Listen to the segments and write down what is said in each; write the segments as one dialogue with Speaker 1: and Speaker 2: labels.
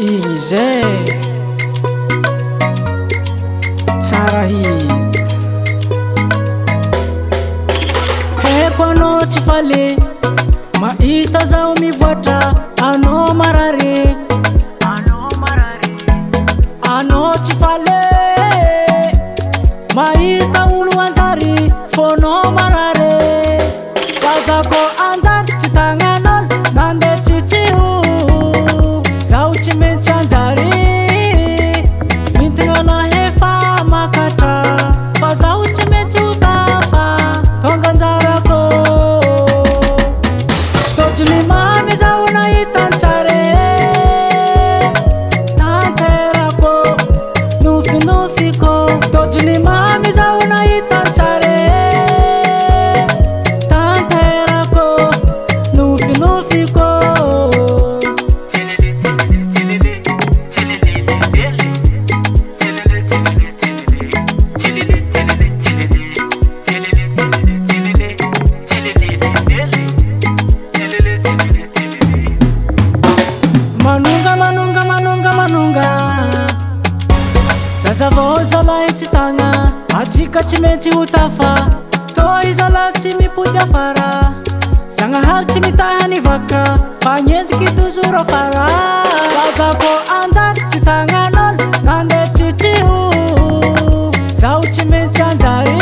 Speaker 1: igny zay tsara hita. Haiko anao tsy fale mahita zao mivoatra anao marare. Anao tsy fale mahita olo anjary fonao marare. Fazako anjary tsy tagnan'olo nandeha tsitsiho zaho tsy maintsy anjary vintigna hefa makatra fa zaho tsy maintsy ho tafa tonga anjarako. Tojony mamy zaho nahita antsare tanterako nofinofiko. Tojony mamy zaho nahita antsare tanterako nofinofiko. Manunga zazavao zalahy tsy tagna atsika tsy maintsy ho tafa. Toy zalahy tsy mipody afara Zagnahary tsy mitahany vaka magnenjiky toujours afara. Fazako anjary tsy tagnan'olo nandeha tsitsiho zaho tsy maintsy anjary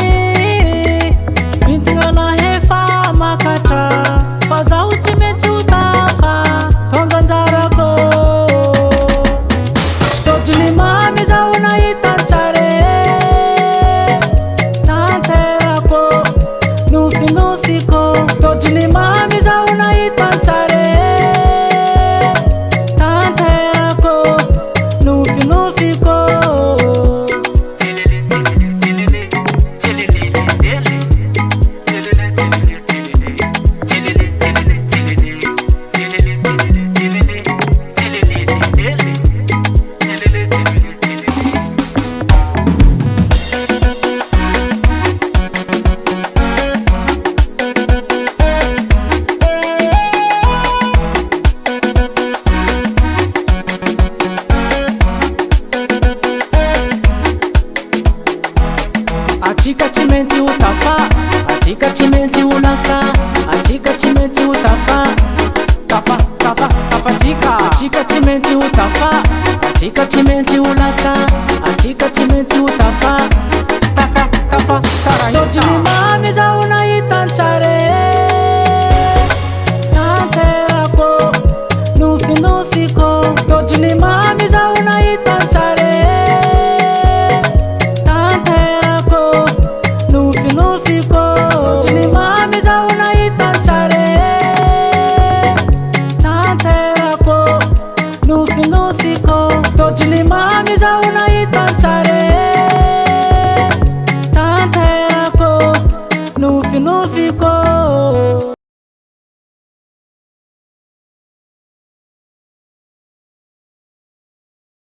Speaker 1: vintigna hefa makatra fa zaho tsy maintsy ho tafa tonga anjarako. Tojony mamy zaho nahita antsare tanterako nofinofiko. Tojony mamy zaho nahita antsare tanterako nofinofiko. Atsika tsy maintsy ho tafa, atsika tsy